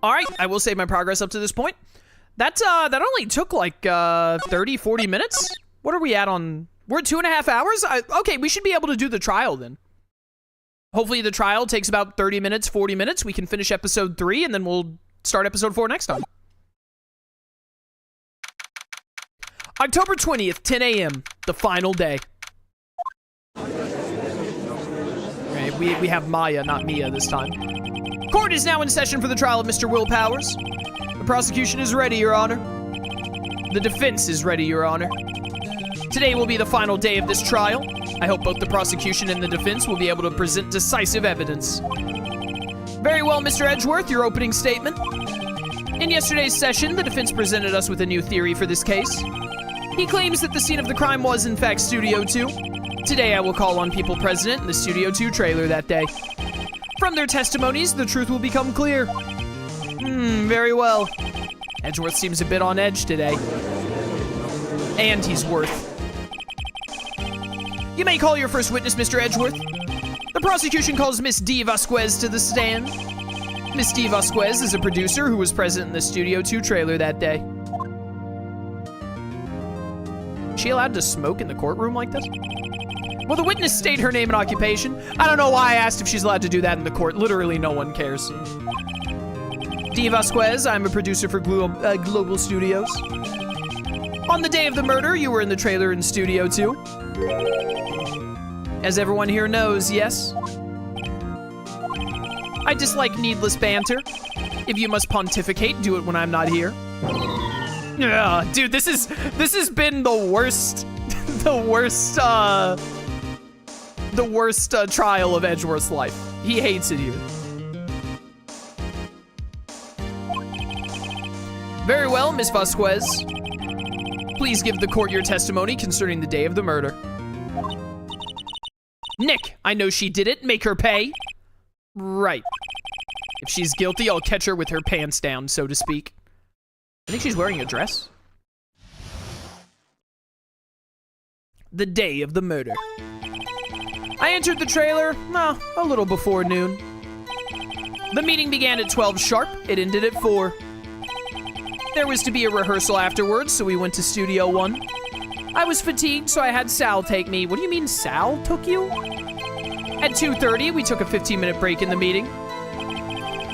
All right, I will save my progress up to this point. That only took like 30, 40 minutes. What are we at on? We're at 2.5 hours? Okay, we should be able to do the trial then. Hopefully the trial takes about 30 minutes, 40 minutes. We can finish episode 3 and then we'll start episode 4 next time. October 20th, 10 a.m., the final day. Okay, we have Maya, not Mia this time. Court is now in session for the trial of Mr. Will Powers. The prosecution is ready, Your Honor. The defense is ready, Your Honor. Today will be the final day of this trial. I hope both the prosecution and the defense will be able to present decisive evidence. Very well, Mr. Edgeworth, your opening statement. In yesterday's session, the defense presented us with a new theory for this case. He claims that the scene of the crime was, in fact, Studio 2. Today, I will call on people present in the Studio 2 trailer that day. From their testimonies, the truth will become clear. Very well. Edgeworth seems a bit on edge today. And he's worth. You may call your first witness, Mr. Edgeworth. The prosecution calls Miss Dee Vasquez to the stand. Miss Dee Vasquez is a producer who was present in the Studio 2 trailer that day. Is she allowed to smoke in the courtroom like this? Will the witness state her name and occupation? I don't know why I asked if she's allowed to do that in the court. Literally no one cares. Dee Vasquez, I'm a producer for Global Studios. On the day of the murder, you were in the trailer in Studio 2. As everyone here knows, yes? I dislike needless banter. If you must pontificate, do it when I'm not here. Yeah, dude, this has been the worst, the worst trial of Edgeworth's life. He hates it here. Very well, Miss Vasquez. Please give the court your testimony concerning the day of the murder. Nick, I know she did it. Make her pay. Right. If she's guilty, I'll catch her with her pants down, so to speak. I think she's wearing a dress. The day of the murder. I entered the trailer, a little before noon. The meeting began at 12 sharp. It ended at 4. There was to be a rehearsal afterwards, so we went to Studio 1. I was fatigued, so I had Sal take me. What do you mean Sal took you? At 2:30, we took a 15-minute break in the meeting.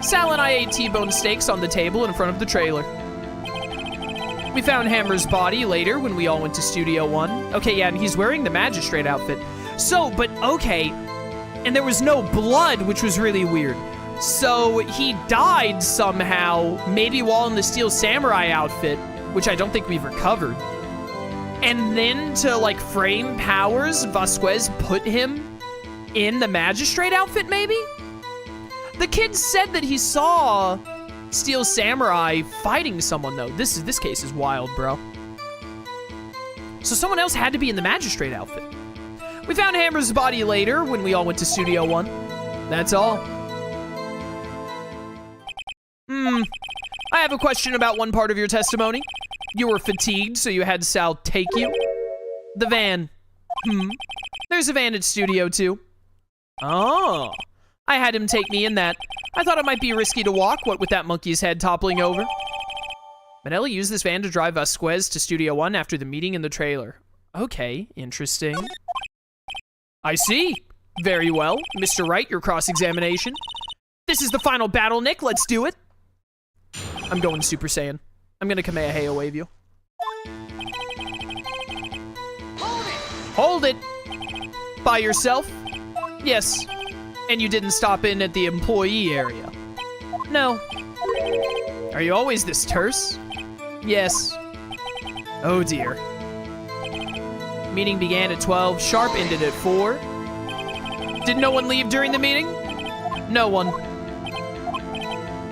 Sal and I ate T-bone steaks on the table in front of the trailer. We found Hammer's body later when we all went to Studio 1. Okay, yeah, and he's wearing the magistrate outfit. So, but okay, and there was no blood, which was really weird. So he died somehow, maybe while in the Steel Samurai outfit, which I don't think we've recovered. And then to, like, frame Powers, Vasquez put him in the magistrate outfit, maybe? The kid said that he saw Steel Samurai fighting someone, though. This case is wild, bro. So someone else had to be in the magistrate outfit. We found Hammer's body later when we all went to Studio 1. That's all. I have a question about one part of your testimony. You were fatigued, so you had Sal take you. The van. There's a van at Studio 2. Oh. I had him take me in that. I thought it might be risky to walk, what with that monkey's head toppling over. Manelli used this van to drive Vasquez to Studio 1 after the meeting in the trailer. Okay, interesting. I see. Very well. Mr. Wright, your cross-examination. This is the final battle, Nick. Let's do it. I'm going Super Saiyan. I'm gonna Kamehameha wave you. Hold it! By yourself? Yes. And you didn't stop in at the employee area? No. Are you always this terse? Yes. Oh dear. Meeting began at 12 sharp, ended at 4. Did no one leave during the meeting? No one.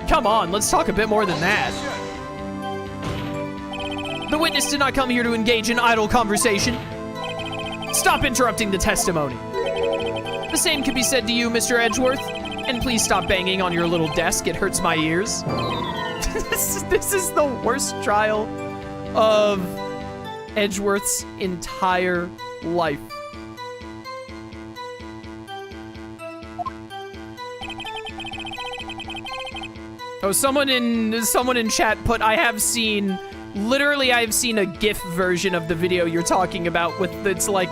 Come on, let's talk a bit more than that. The witness did not come here to engage in idle conversation. Stop interrupting the testimony. The same could be said to you, Mr. Edgeworth. And please stop banging on your little desk. It hurts my ears. This is the worst trial of Edgeworth's entire life. Oh, someone in chat put, I've seen a GIF version of the video you're talking about with, it's like,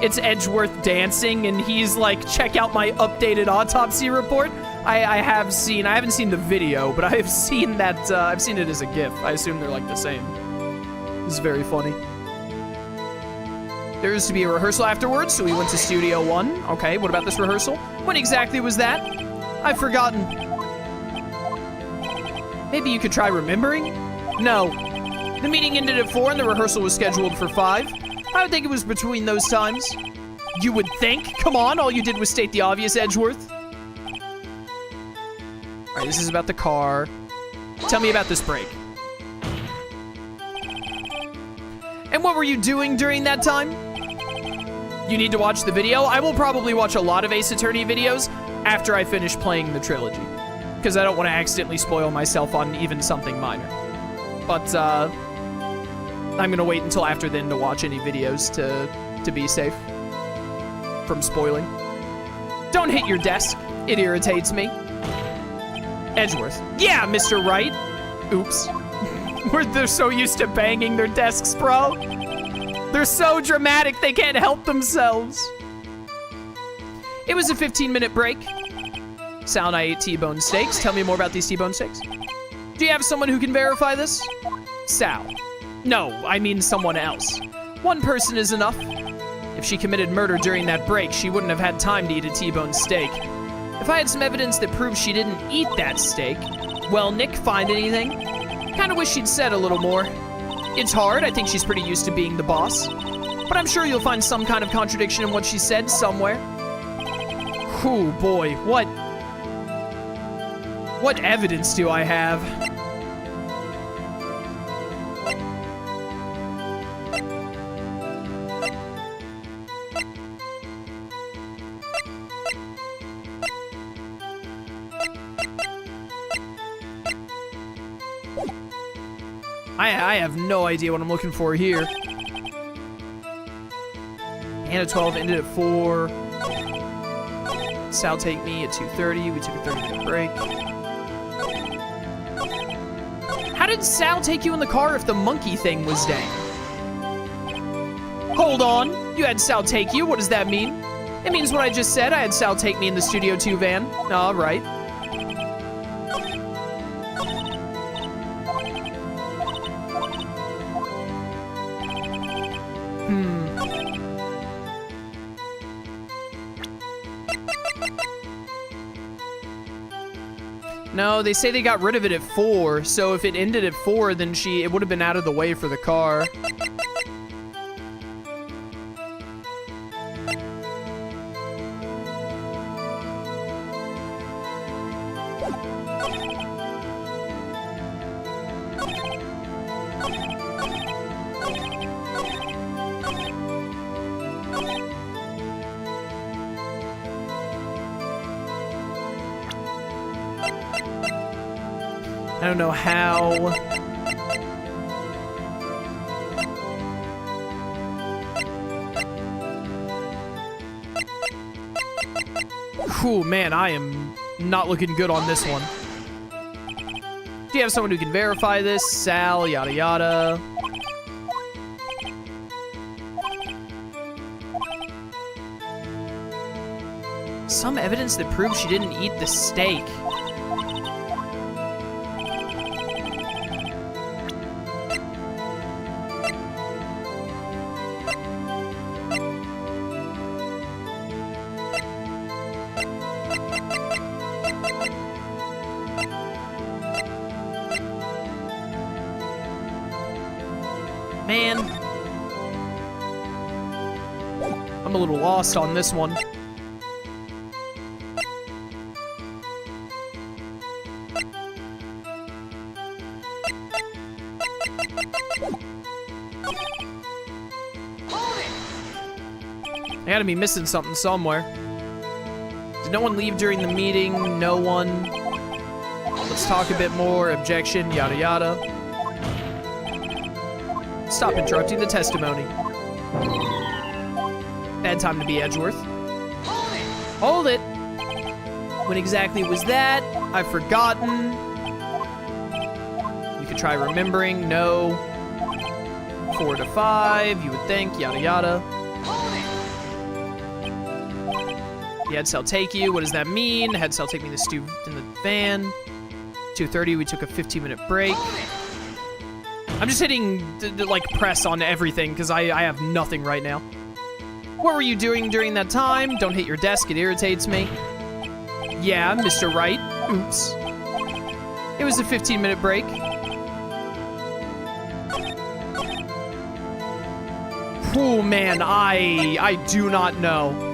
it's Edgeworth dancing, and he's like, check out my updated autopsy report. I haven't seen the video, but I've seen that, I've seen it as a GIF. I assume they're like the same. This is very funny. There used to be a rehearsal afterwards, so we went to Studio 1. Okay, what about this rehearsal? When exactly was that? I've forgotten. Maybe you could try remembering? No. The meeting ended at 4 and the rehearsal was scheduled for 5. I would think it was between those times. You would think? Come on, all you did was state the obvious, Edgeworth. Alright, this is about the car. Tell me about this break. And what were you doing during that time? You need to watch the video. I will probably watch a lot of Ace Attorney videos after I finish playing the trilogy, because I don't want to accidentally spoil myself on even something minor. But, I'm gonna wait until after then to watch any videos to be safe from spoiling. Don't hit your desk. It irritates me. Edgeworth. Yeah, Mr. Wright. Oops. They're so used to banging their desks, bro. They're so dramatic, they can't help themselves. It was a 15-minute break. Sal and I ate T-bone steaks. Tell me more about these T-bone steaks. Do you have someone who can verify this? Sal. No, I mean someone else. One person is enough. If she committed murder during that break, she wouldn't have had time to eat a T-bone steak. If I had some evidence that proves she didn't eat that steak, well, Nick, find anything? Kinda wish she'd said a little more. It's hard, I think she's pretty used to being the boss. But I'm sure you'll find some kind of contradiction in what she said somewhere. Whew, boy, what evidence do I have? I have no idea what I'm looking for here. Anna 12 ended at 4. Sal take me at 2:30. We took a 30-minute break. How did Sal take you in the car if the monkey thing was down? Hold on. You had Sal take you. What does that mean? It means what I just said. I had Sal take me in the Studio 2 van. All right. No, they say they got rid of it at 4, so if it ended at 4, then it would have been out of the way for the car. I don't know how. Whew, man, I am not looking good on this one. Do you have someone who can verify this? Sal, yada yada. Some evidence that proves she didn't eat the steak. Man, I'm a little lost on this one. I gotta be missing something somewhere. Did no one leave during the meeting? No one. Let's talk a bit more. Objection, yada yada. Stop interrupting the testimony. Bad time to be Edgeworth. Hold it! When exactly was that? I've forgotten. could try remembering. No. 4 to 5, you would think. Yada, yada. The head cell take you. What does that mean? Head cell take me in the van. 2:30, we took a 15-minute break. I'm just hitting, like, press on everything because I have nothing right now. What were you doing during that time? Don't hit your desk, it irritates me. Yeah, Mr. Wright. Oops. It was a 15-minute break. Oh, man, I do not know.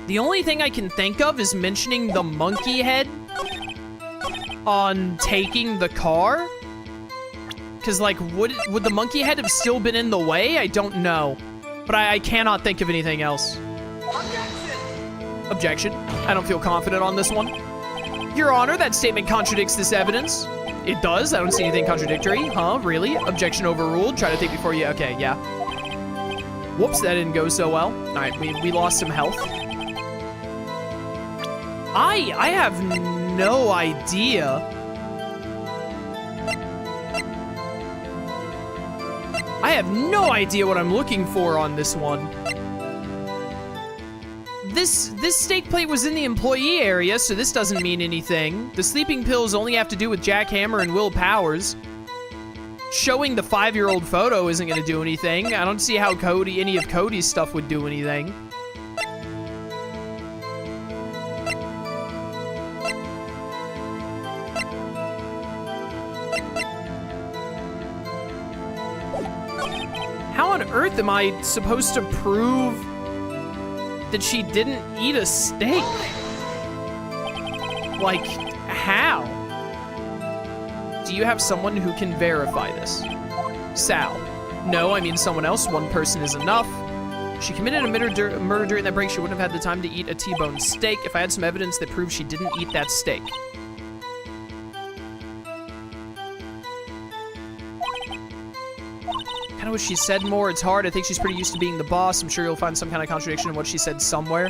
The only thing I can think of is mentioning the monkey head on taking the car. Because, like, would the monkey head have still been in the way? I don't know. But I cannot think of anything else. Objection! Objection. I don't feel confident on this one. Your Honor, that statement contradicts this evidence. It does? I don't see anything contradictory. Huh? Really? Objection overruled. Try to think before you... Okay, yeah. Whoops, that didn't go so well. All right, we lost some health. I have no idea. I have no idea what I'm looking for on this one. This steak plate was in the employee area, so this doesn't mean anything. The sleeping pills only have to do with Jack Hammer and Will Powers. Showing the 5-year-old photo isn't going to do anything. I don't see how any of Cody's stuff would do anything. How on earth am I supposed to prove that she didn't eat a steak? Like, how? Do you have someone who can verify this? Sal. No, I mean someone else. One person is enough. She committed a murder during that break. She wouldn't have had the time to eat a T-bone steak. If I had some evidence that proved she didn't eat that steak. Kind of wish she said more. It's hard. I think she's pretty used to being the boss. I'm sure you'll find some kind of contradiction in what she said somewhere.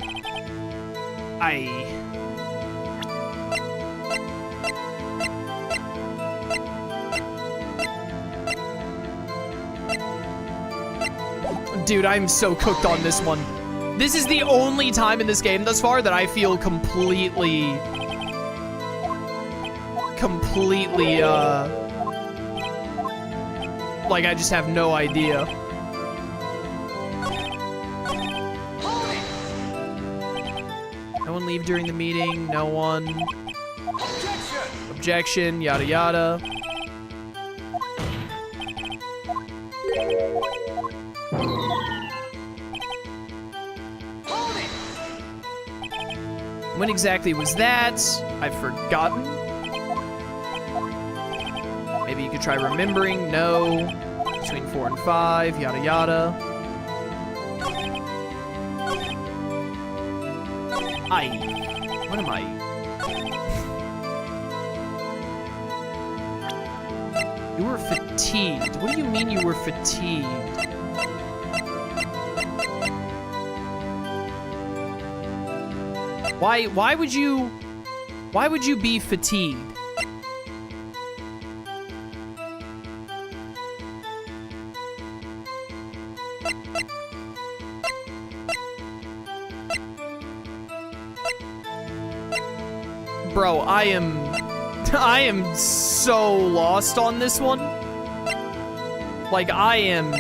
Dude, I'm so cooked on this one. This is the only time in this game thus far that I feel completely, like I just have no idea. No one leave during the meeting. No one. Objection, yada yada. When exactly was that? I've forgotten. Maybe you could try remembering. No. Between 4 and 5, yada yada. What am I? You were fatigued. What do you mean you were fatigued? Why would you be fatigued? Bro, I am so lost on this one. Like, I am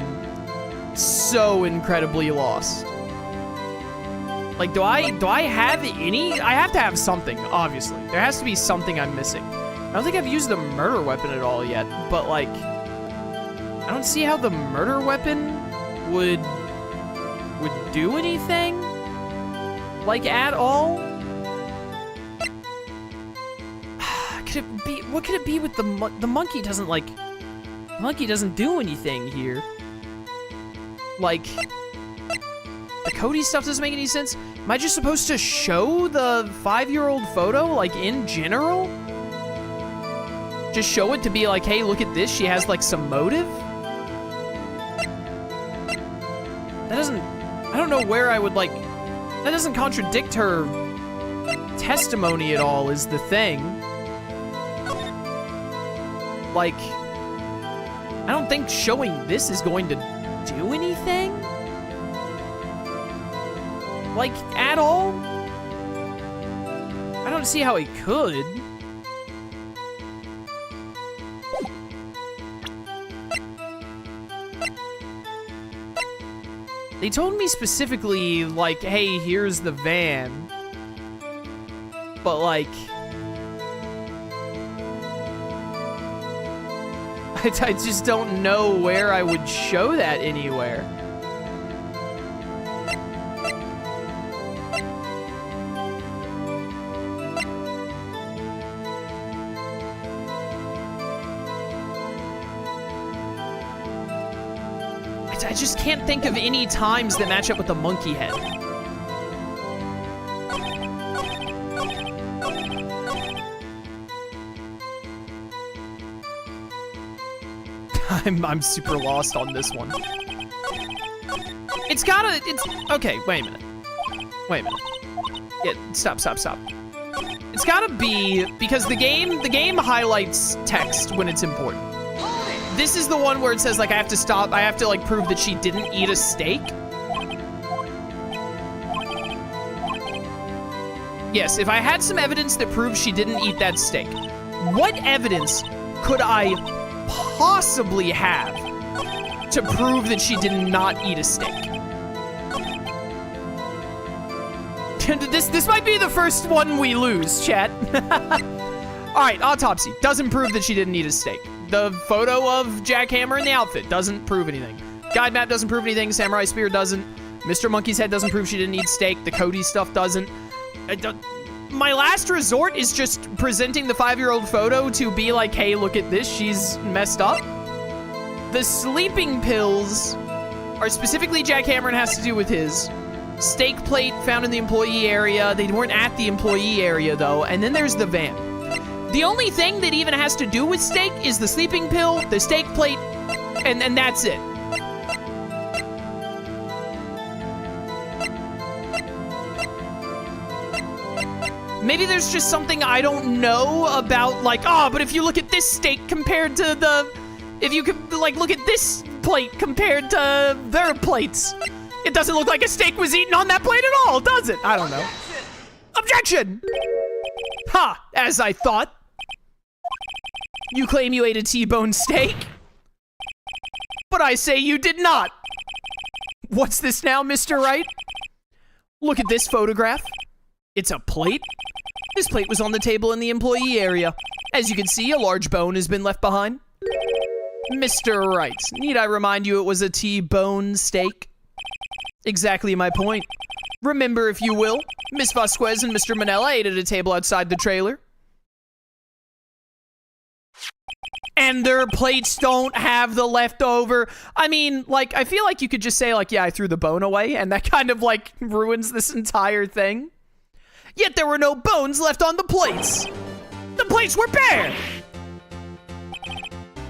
so incredibly lost. Like, do I have any? I have to have something, obviously. There has to be something I'm missing. I don't think I've used the murder weapon at all yet, but, like, I don't see how the murder weapon would do anything, like, at all. What could it be with the monkey doesn't, like, the monkey doesn't do anything here. Like, the Cody stuff doesn't make any sense. Am I just supposed to show the 5-year-old photo, like, in general? Just show it to be like, hey, look at this. She has like some motive. That doesn't, I don't know where I would like, that doesn't contradict her testimony at all is the thing. Like, I don't think showing this is going to do anything. Like, at all? I don't see how it could. They told me specifically, like, hey, here's the van. But, like, I just don't know where I would show that anywhere. I just can't think of any times that match up with the monkey head. I'm super lost on this one. It's gotta, okay, wait a minute. Yeah, stop. It's gotta be, because the game highlights text when it's important. This is the one where it says, like, I have to, like, prove that she didn't eat a steak. Yes, if I had some evidence that proves she didn't eat that steak, what evidence could I possibly have to prove that she did not eat a steak? This might be the first one we lose, chat. All right, autopsy doesn't prove that she didn't eat a steak. The photo of Jackhammer in the outfit doesn't prove anything. Guide map doesn't prove anything. Samurai Spear doesn't. Mr. Monkey's head doesn't prove she didn't eat steak. The Cody stuff doesn't. My last resort is just presenting the 5-year-old photo to be like, hey, look at this. She's messed up. The sleeping pills are specifically Jackhammer and has to do with his. Steak plate found in the employee area. They weren't at the employee area, though. And then there's the van. The only thing that even has to do with steak is the sleeping pill, the steak plate, and that's it. Maybe there's just something I don't know about, like, but if you look at this steak compared to if you could, like, look at this plate compared to their plates, it doesn't look like a steak was eaten on that plate at all, does it? I don't know. Objection! Ha! As I thought. You claim you ate a T-bone steak, but I say you did not. What's this now, Mr. Wright? Look at this photograph. It's a plate. This plate was on the table in the employee area. As you can see, a large bone has been left behind. Mr. Wright, need I remind you it was a T-bone steak? Exactly my point. Remember, if you will, Miss Vasquez and Mr. Manella ate at a table outside the trailer. And their plates don't have the leftover. I mean, like, I feel like you could just say, like, yeah, I threw the bone away, and that kind of, like, ruins this entire thing. Yet there were no bones left on the plates. The plates were bare.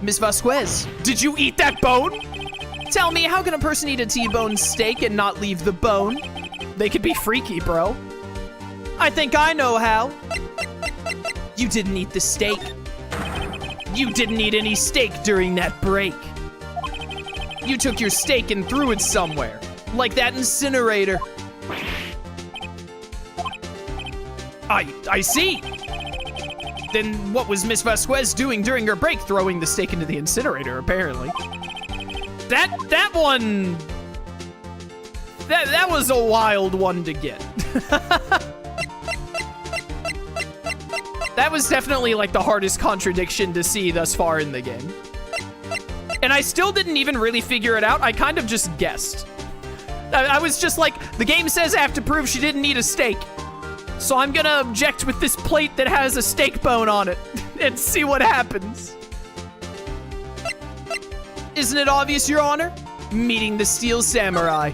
Miss Vasquez, did you eat that bone? Tell me, how can a person eat a T-bone steak and not leave the bone? They could be freaky, bro. I think I know how. You didn't eat the steak. You didn't eat any steak during that break. You took your steak and threw it somewhere, like that incinerator. I see. Then what was Miss Vasquez doing during her break? Throwing the steak into the incinerator, apparently. That one... That was a wild one to get. That was definitely, like, the hardest contradiction to see thus far in the game. And I still didn't even really figure it out. I kind of just guessed. I was just like, the game says I have to prove she didn't eat a steak. So I'm gonna object with this plate that has a steak bone on it and see what happens. Isn't it obvious, Your Honor? Meeting the Steel Samurai.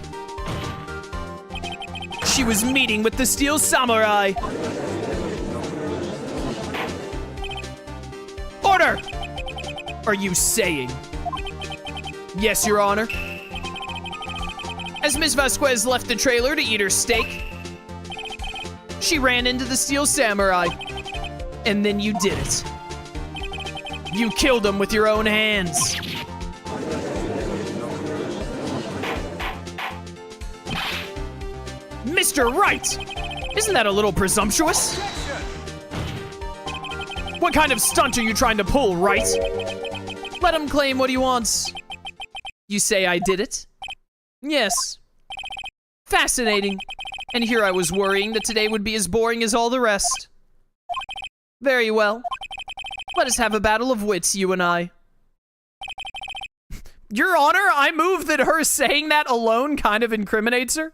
She was meeting with the Steel Samurai. Order! Are you saying? Yes, Your Honor. As Ms. Vasquez left the trailer to eat her steak, she ran into the Steel Samurai. And then you did it. You killed him with your own hands. Mr. Wright! Isn't that a little presumptuous? What kind of stunt are you trying to pull, Wright? Let him claim what he wants. You say I did it? Yes. Fascinating. And here I was worrying that today would be as boring as all the rest. Very well. Let us have a battle of wits, you and I. Your Honor, I move that her saying that alone kind of incriminates her.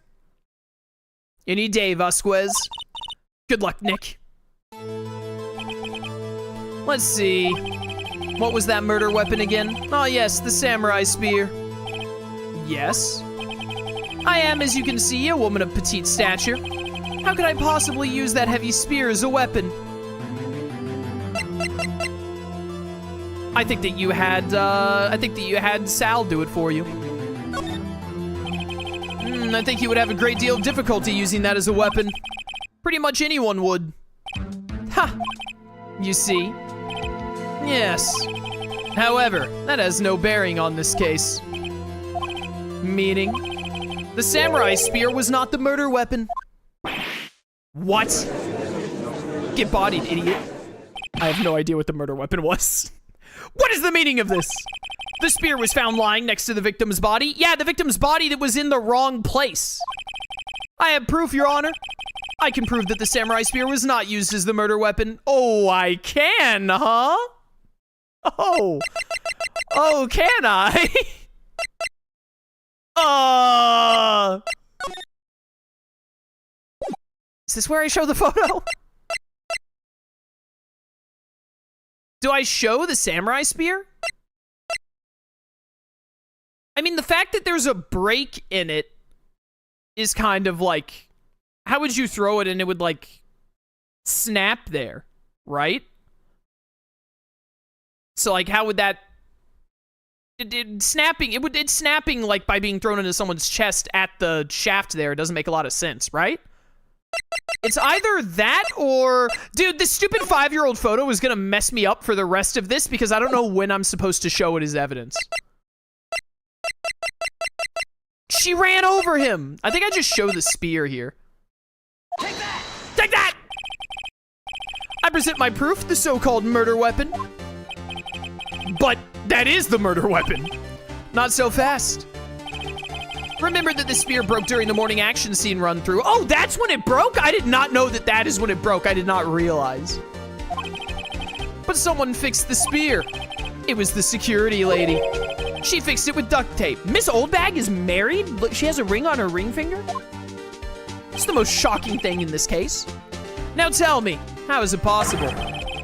Any day, Vasquez. Good luck, Nick. Let's see. What was that murder weapon again? Oh yes, the samurai spear. Yes. I am, as you can see, a woman of petite stature. How could I possibly use that heavy spear as a weapon? I think that you had Sal do it for you. I think you would have a great deal of difficulty using that as a weapon. Pretty much anyone would. Ha! You see? Yes. However, that has no bearing on this case. Meaning, the samurai spear was not the murder weapon. What? Get bodied, idiot. I have no idea what the murder weapon was. What is the meaning of this? The spear was found lying next to the victim's body. Yeah, the victim's body that was in the wrong place. I have proof, Your Honor. I can prove that the samurai spear was not used as the murder weapon. Oh, I can, huh? Oh. Oh, can I? Is this where I show the photo? Do I show the samurai spear? I mean, the fact that there's a break in it is kind of like, how would you throw it and it would like snap there, right? So like, how would that, it's snapping like by being thrown into someone's chest at the shaft there. It doesn't make a lot of sense, right? It's either that or, dude, this stupid 5-year-old photo is gonna mess me up for the rest of this because I don't know when I'm supposed to show it as evidence. She ran over him. I think I just show the spear here. Take that! Take that! I present my proof, the so-called murder weapon. But that is the murder weapon. Not so fast. Remember that the spear broke during the morning action scene run through. Oh, that's when it broke? I did not know that that is when it broke. I did not realize. But someone fixed the spear. It was the security lady. She fixed it with duct tape. Miss Oldbag is married? Look, she has a ring on her ring finger? It's the most shocking thing in this case. Now tell me, how is it possible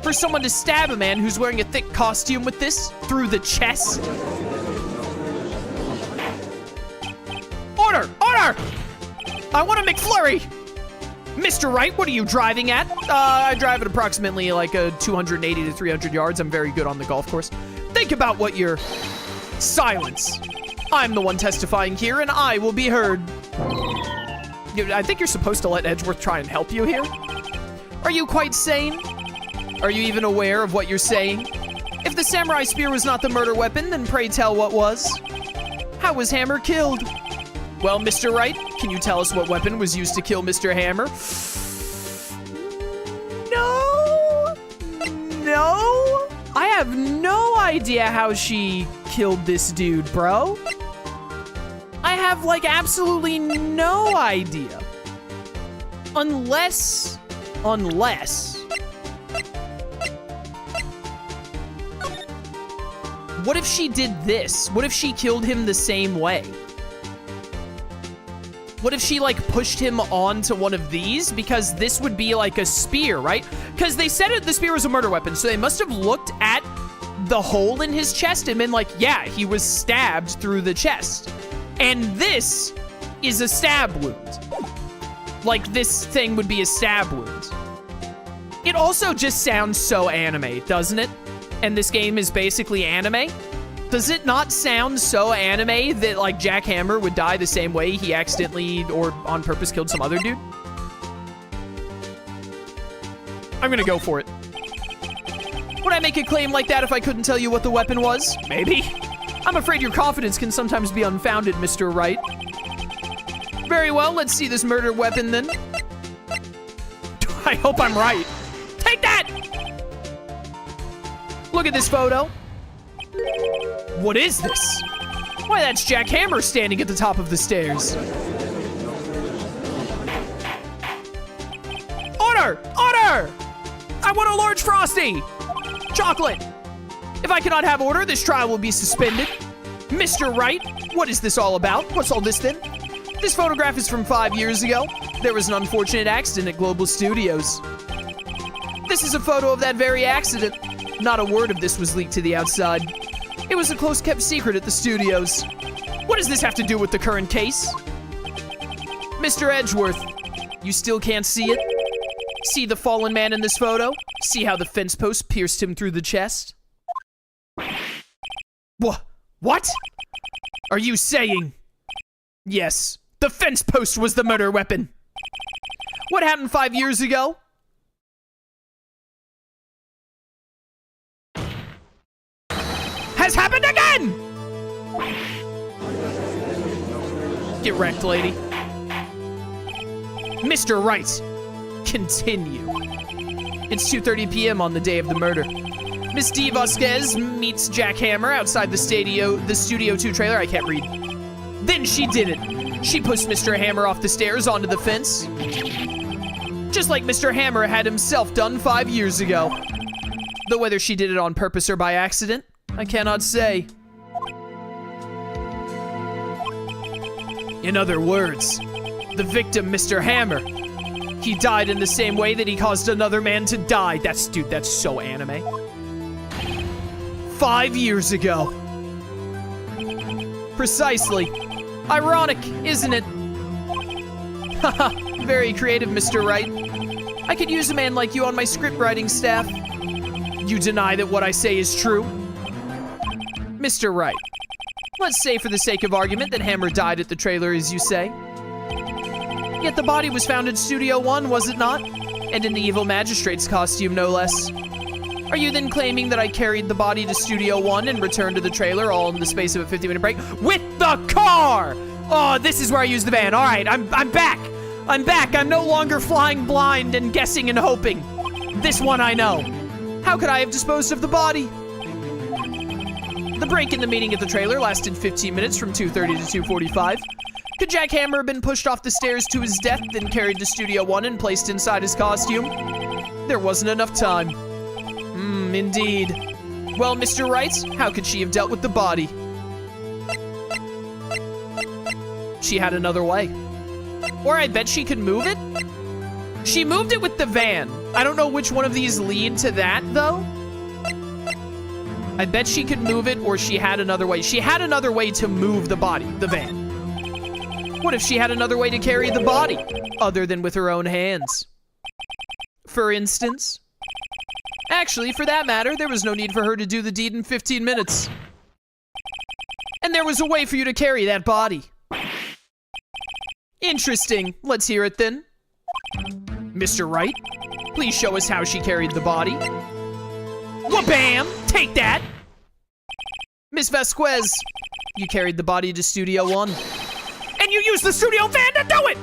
for someone to stab a man who's wearing a thick costume with this through the chest? Order! Order! I want a McFlurry! Mr. Wright, what are you driving at? I drive at approximately like a 280 to 300 yards. I'm very good on the golf course. Think about what you're... Silence. I'm the one testifying here, and I will be heard. I think you're supposed to let Edgeworth try and help you here. Are you quite sane? Are you even aware of what you're saying? If the samurai spear was not the murder weapon, then pray tell what was. How was Hammer killed? Well, Mr. Wright, can you tell us what weapon was used to kill Mr. Hammer? No. No. I have no idea how she killed this dude, bro. I have, like, absolutely no idea. Unless... What if she did this? What if she killed him the same way? What if she, like, pushed him onto one of these? Because this would be, like, a spear, right? Because they said the spear was a murder weapon, so they must have looked at the hole in his chest and been like, yeah, he was stabbed through the chest. And this is a stab wound. Like, this thing would be a stab wound. It also just sounds so anime, doesn't it? and this game is basically anime, does it not sound so anime that, like, Jack Hammer would die the same way he accidentally or on purpose killed some other dude? I'm gonna go for it. Would I make a claim like that if I couldn't tell you what the weapon was? Maybe. I'm afraid your confidence can sometimes be unfounded, Mr. Wright. Very well, let's see this murder weapon then. I hope I'm right. Take that! Look at this photo. What is this? Why, that's Jack Hammer standing at the top of the stairs. Order! Order! I want a large Frosty! Chocolate! If I cannot have order, this trial will be suspended. Mr. Wright, what is this all about? What's all this then? This photograph is from 5 years ago. There was an unfortunate accident at Global Studios. This is a photo of that very accident. Not a word of this was leaked to the outside. It was a close-kept secret at the studios. What does this have to do with the current case? Mr. Edgeworth, you still can't see it? See the fallen man in this photo? See how the fence post pierced him through the chest? What? Are you saying? Yes, the fence post was the murder weapon. What happened 5 years ago? Has happened again! Get wrecked, lady. Mr. Wright, continue. It's 2:30 p.m. on the day of the murder. Miss Dee Vasquez meets Jack Hammer outside the Studio 2 trailer. I can't read. Then she did it. She pushed Mr. Hammer off the stairs onto the fence. Just like Mr. Hammer had himself done 5 years ago. Though whether she did it on purpose or by accident, I cannot say. In other words, the victim, Mr. Hammer, he died in the same way that he caused another man to die. Dude, that's so anime. 5 years ago. Precisely. Ironic, isn't it? Haha, very creative, Mr. Wright. I could use a man like you on my script writing staff. You deny that what I say is true? Mr. Wright, let's say for the sake of argument that Hammer died at the trailer, as you say. Yet the body was found in Studio 1, was it not? And in the evil magistrate's costume, no less. Are you then claiming that I carried the body to Studio 1 and returned to the trailer all in the space of a 50-minute break? With the car! Oh, this is where I use the van. All right, I'm back. I'm back. I'm no longer flying blind and guessing and hoping. This one I know. How could I have disposed of the body? The break in the meeting at the trailer lasted 15 minutes from 2:30 to 2:45. Could Jack Hammer have been pushed off the stairs to his death, then carried to Studio 1 and placed inside his costume? There wasn't enough time. Indeed. Well, Mr. Wright, how could she have dealt with the body? She had another way. Or I bet she could move it? She moved it with the van. I don't know which one of these lead to that, though. I bet she could move it, or she had another way. She had another way to move the body, the van. What if she had another way to carry the body, other than with her own hands? For instance? Actually, for that matter, there was no need for her to do the deed in 15 minutes. And there was a way for you to carry that body. Interesting. Let's hear it then. Mr. Wright, please show us how she carried the body. Wha-bam! Take that! Miss Vasquez, you carried the body to Studio 1. And you used the studio van to do it!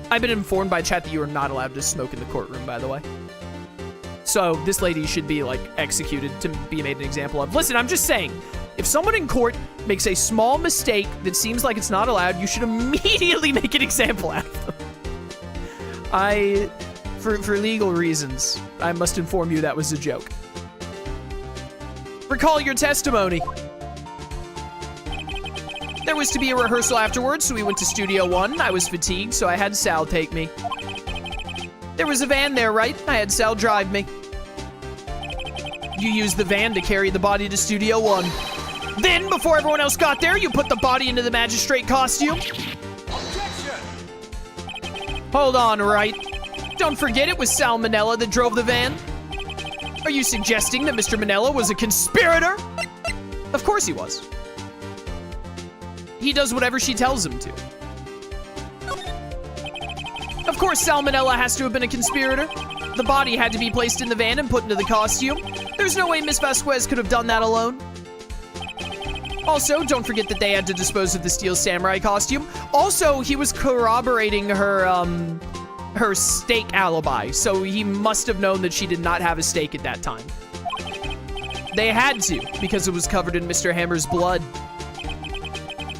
I've been informed by chat that you are not allowed to smoke in the courtroom, by the way. So this lady should be, like, executed to be made an example of. Listen, I'm just saying, if someone in court makes a small mistake that seems like it's not allowed, you should immediately make an example out of them. For legal reasons, I must inform you that was a joke. Recall your testimony. There was to be a rehearsal afterwards, so we went to Studio 1. I was fatigued, so I had Sal take me. There was a van there, right? I had Sal drive me. You used the van to carry the body to Studio 1. Then, before everyone else got there, you put the body into the magistrate costume. Objection! Hold on, Wright. Don't forget it was Salmonella that drove the van. Are you suggesting that Mr. Manella was a conspirator? Of course he was. He does whatever she tells him to. Of course Salmonella has to have been a conspirator. The body had to be placed in the van and put into the costume. There's no way Miss Vasquez could have done that alone. Also, don't forget that they had to dispose of the Steel Samurai costume. Also, he was corroborating her stake alibi, so he must have known that she did not have a stake at that time. They had to, because it was covered in Mr. Hammer's blood.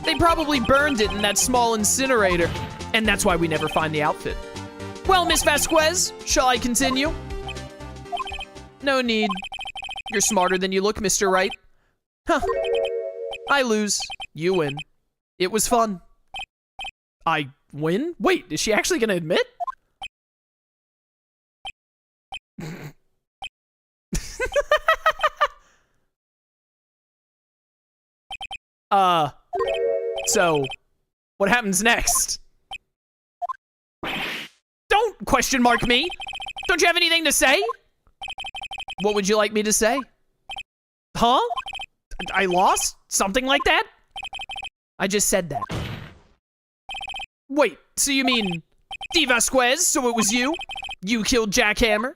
They probably burned it in that small incinerator, and that's why we never find the outfit. Well, Miss Vasquez, shall I continue? No need. You're smarter than you look, Mr. Wright. Huh. I lose. You win. It was fun. I win? Wait, is she actually gonna admit? So, what happens next? Don't question mark me! Don't you have anything to say? What would you like me to say? Huh? I lost? Something like that? I just said that. Wait, so you mean Dee Vasquez, so it was you? You killed Jack Hammer?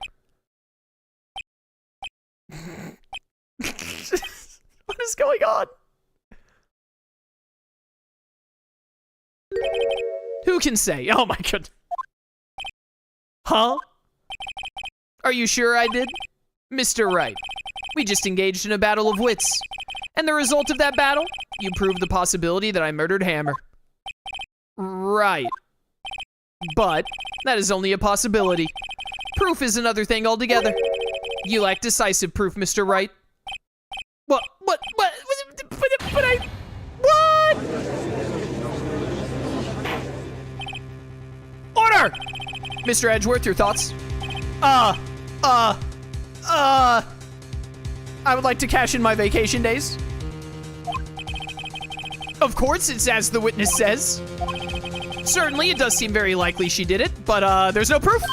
What is going on? Who can say? Oh my god. Huh? Are you sure I did? Mr. Wright, we just engaged in a battle of wits. And the result of that battle? You proved the possibility that I murdered Hammer. Right. But that is only a possibility. Proof is another thing altogether. You lack decisive proof, Mr. Wright. What? But I... What? Order! Mr. Edgeworth, your thoughts? I would like to cash in my vacation days. Of course, it's as the witness says. Certainly, it does seem very likely she did it, but there's no proof.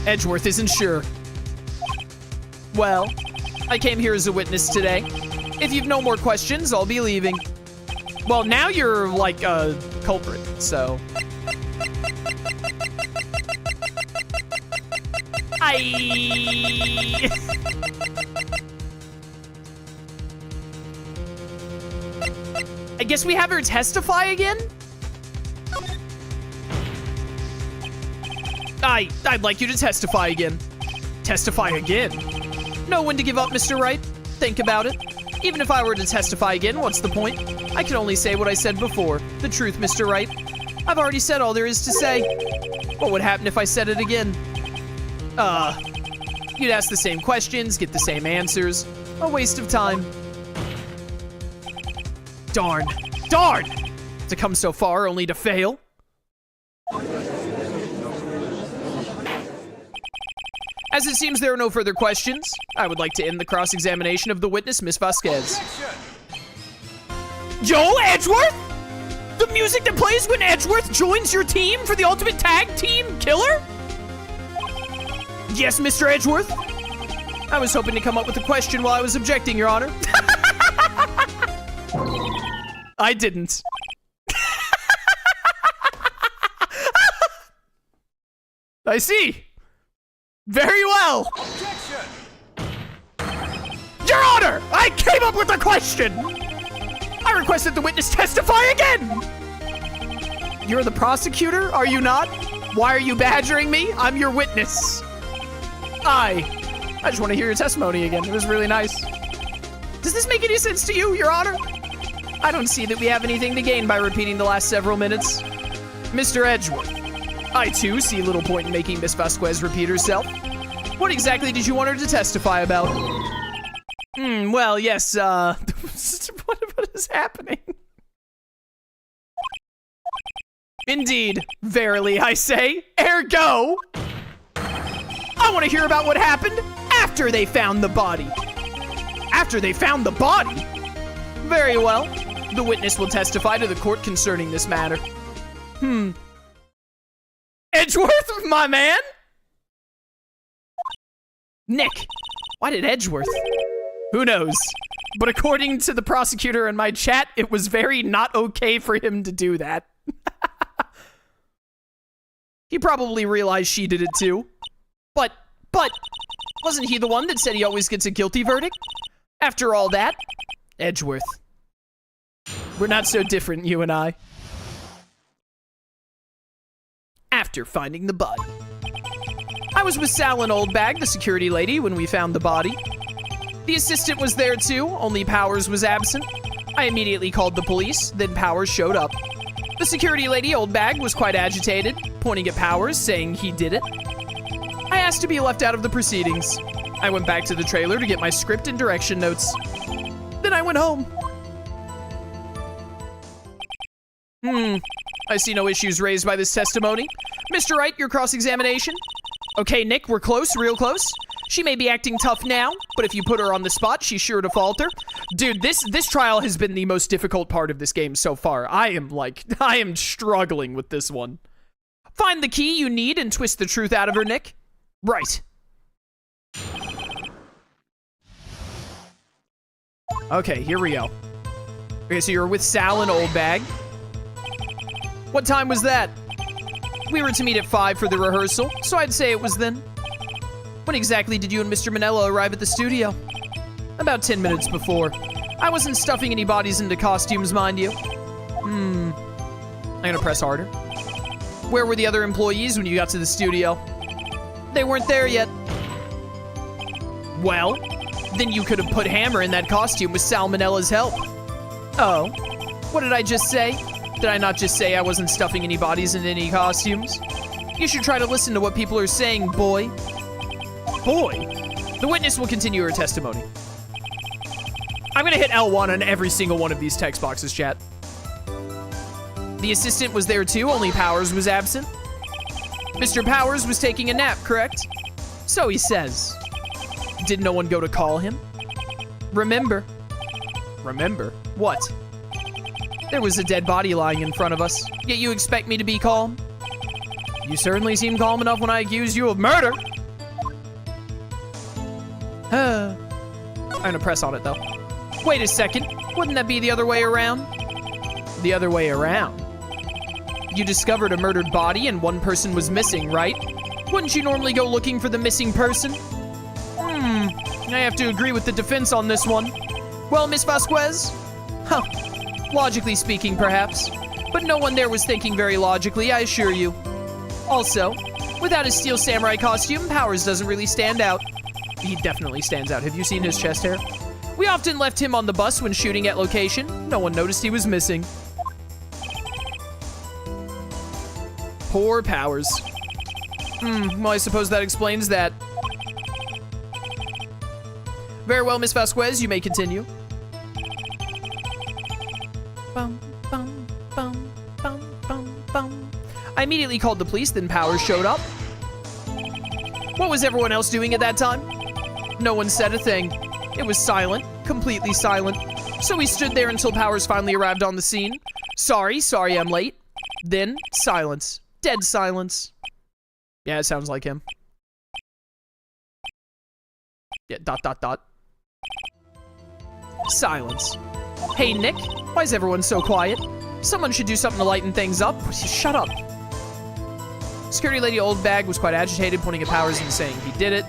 Edgeworth isn't sure. Well, I came here as a witness today. If you've no more questions, I'll be leaving. Well, now you're like a culprit, so... I guess we have her testify again? I'd like you to testify again. Testify again? Know when to give up, Mr. Wright? Think about it. Even if I were to testify again, what's the point? I can only say what I said before. The truth, Mr. Wright. I've already said all there is to say. What would happen if I said it again? You'd ask the same questions, get the same answers. A waste of time. Darn. Darn! To come so far only to fail. As it seems there are no further questions, I would like to end the cross-examination of the witness, Miss Vasquez. Joel Edgeworth? The music that plays when Edgeworth joins your team for the ultimate tag team killer? Yes, Mr. Edgeworth? I was hoping to come up with a question while I was objecting, Your Honor. I didn't. I see. Very well. Objection. Your Honor, I came up with a question. I request that the witness testify again. You're the prosecutor, are you not? Why are you badgering me? I'm your witness. I just want to hear your testimony again. It was really nice. Does this make any sense to you, Your Honor? I don't see that we have anything to gain by repeating the last several minutes. Mr. Edgeworth, I too see little point in making Miss Vasquez repeat herself. What exactly did you want her to testify about? Well, yes, what is happening? Indeed, verily I say, ergo, I want to hear about what happened after they found the body. After they found the body? Very well. The witness will testify to the court concerning this matter. Edgeworth, my man? Nick, why did Edgeworth? Who knows? But according to the prosecutor in my chat, it was very not okay for him to do that. He probably realized she did it too. But, wasn't he the one that said he always gets a guilty verdict? After all that, Edgeworth. We're not so different, you and I. After finding the body. I was with Sal and Oldbag, the security lady, when we found the body. The assistant was there too, only Powers was absent. I immediately called the police, then Powers showed up. The security lady, Oldbag, was quite agitated, pointing at Powers, saying he did it. I asked to be left out of the proceedings. I went back to the trailer to get my script and direction notes. Then I went home. I see no issues raised by this testimony. Mr. Wright, your cross-examination. Okay, Nick, we're close, real close. She may be acting tough now, but if you put her on the spot, she's sure to falter. Dude, this trial has been the most difficult part of this game so far. I am struggling with this one. Find the key you need and twist the truth out of her, Nick. Right. Okay, here we go. Okay, so you're with Sal and Oldbag. What time was that? We were to meet at 5 for the rehearsal, so I'd say it was then. When exactly did you and Mr. Manella arrive at the studio? About 10 minutes before. I wasn't stuffing any bodies into costumes, mind you. I'm gonna press harder. Where were the other employees when you got to the studio? They weren't there yet. Well, then you could have put Hammer in that costume with Sal Manella's help. Oh, what did I just say? Did I not just say I wasn't stuffing any bodies into any costumes? You should try to listen to what people are saying, boy. Boy? The witness will continue her testimony. I'm gonna hit L1 on every single one of these text boxes, chat. The assistant was there too, only Powers was absent. Mr. Powers was taking a nap, correct? So he says. Did no one go to call him? Remember. Remember? What? There was a dead body lying in front of us, yet you expect me to be calm? You certainly seemed calm enough when I accused you of murder. I'm gonna press on it though. Wait a second, wouldn't that be the other way around? The other way around? You discovered a murdered body and one person was missing, right? Wouldn't you normally go looking for the missing person? I have to agree with the defense on this one. Well, Miss Vasquez? Huh. Logically speaking, perhaps. But no one there was thinking very logically, I assure you. Also, without his steel samurai costume, Powers doesn't really stand out. He definitely stands out. Have you seen his chest hair? We often left him on the bus when shooting at location. No one noticed he was missing. Poor Powers. Well, I suppose that explains that. Very well, Miss Vasquez, you may continue. Bum, bum, bum, bum, bum, bum. I immediately called the police, then Powers showed up. What was everyone else doing at that time? No one said a thing. It was silent, completely silent. So we stood there until Powers finally arrived on the scene. Sorry I'm late. Then, silence. Dead silence. Yeah, it sounds like him. Yeah, ... Silence. Hey, Nick, why is everyone so quiet? Someone should do something to lighten things up. Shut up. Security lady Oldbag was quite agitated, pointing at Powers and saying he did it.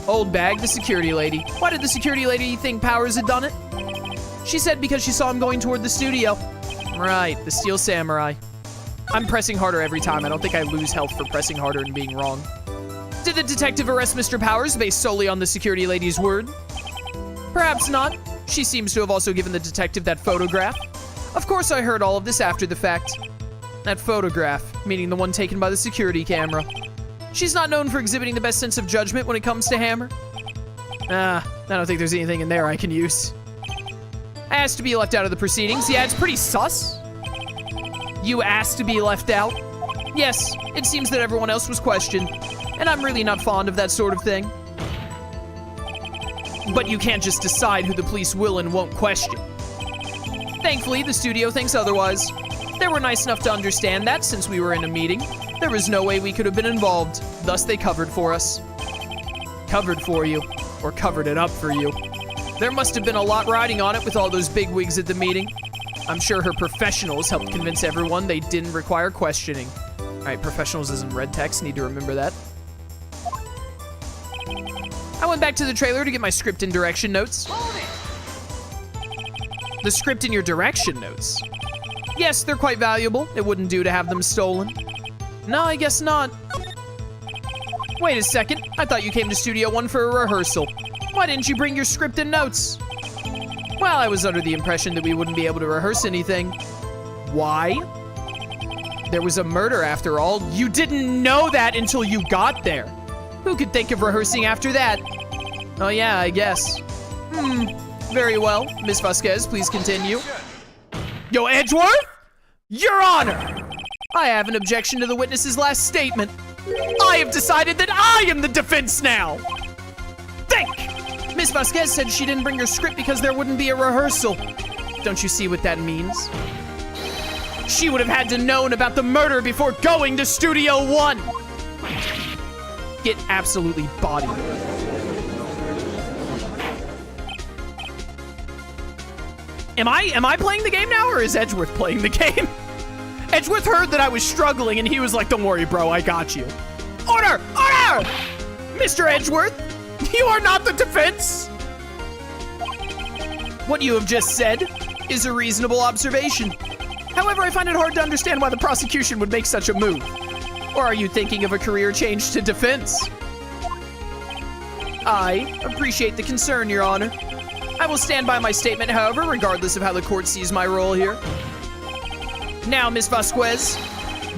Oldbag, the security lady. Why did the security lady think Powers had done it? She said because she saw him going toward the studio. Right, the Steel Samurai. I'm pressing harder every time. I don't think I lose health for pressing harder and being wrong. Did the detective arrest Mr. Powers based solely on the security lady's word? Perhaps not. She seems to have also given the detective that photograph. Of course I heard all of this after the fact. That photograph, meaning the one taken by the security camera. She's not known for exhibiting the best sense of judgment when it comes to Hammer. I don't think there's anything in there I can use. I asked to be left out of the proceedings. Yeah, it's pretty sus. You asked to be left out? Yes, it seems that everyone else was questioned, and I'm really not fond of that sort of thing. But you can't just decide who the police will and won't question. Thankfully, the studio thinks otherwise. They were nice enough to understand that since we were in a meeting. There was no way we could have been involved. Thus, they covered for us. Covered for you. Or covered it up for you. There must have been a lot riding on it with all those bigwigs at the meeting. I'm sure her professionals helped convince everyone they didn't require questioning. All right, professionals is in red text. Need to remember that. I went back to the trailer to get my script and direction notes. The script and your direction notes? Yes, they're quite valuable. It wouldn't do to have them stolen. No, I guess not. Wait a second. I thought you came to Studio One for a rehearsal. Why didn't you bring your script and notes? Well, I was under the impression that we wouldn't be able to rehearse anything. Why? There was a murder after all. You didn't know that until you got there. Who could think of rehearsing after that? Oh yeah, I guess. Very well. Miss Vasquez, please continue. Yo, Edgeworth? Your Honor! I have an objection to the witness's last statement. I have decided that I am the defense now! Think! Miss Vasquez said she didn't bring her script because there wouldn't be a rehearsal. Don't you see what that means? She would have had to known about the murder before going to Studio One! Get absolutely bodied. Am I playing the game now, or is Edgeworth playing the game? Edgeworth heard that I was struggling, and he was like, don't worry, bro, I got you. Order! Order! Mr. Edgeworth, you are not the defense! What you have just said is a reasonable observation. However, I find it hard to understand why the prosecution would make such a move. Or are you thinking of a career change to defense? I appreciate the concern, Your Honor. I will stand by my statement, however, regardless of how the court sees my role here. Now, Miss Vasquez,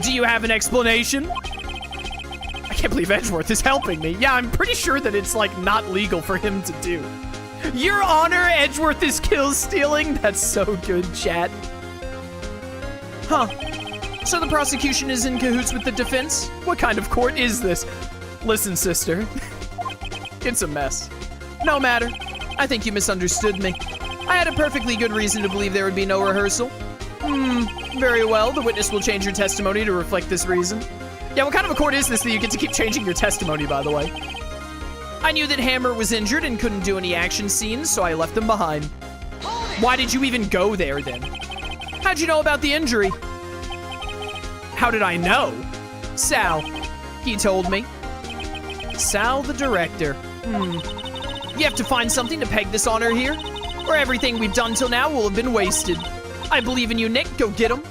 do you have an explanation? I can't believe Edgeworth is helping me. Yeah, I'm pretty sure that it's, like, not legal for him to do. Your Honor, Edgeworth is kill stealing? That's so good, chat. Huh. So the prosecution is in cahoots with the defense? What kind of court is this? Listen, sister. It's a mess. No matter. I think you misunderstood me. I had a perfectly good reason to believe there would be no rehearsal. Very well. The witness will change your testimony to reflect this reason. Yeah, what kind of a court is this that you get to keep changing your testimony, by the way? I knew that Hammer was injured and couldn't do any action scenes, so I left him behind. Why did you even go there, then? How'd you know about the injury? How did I know? Sal. He told me. Sal, the director. You have to find something to peg this honor here, or everything we've done till now will have been wasted. I believe in you, Nick. Go get him.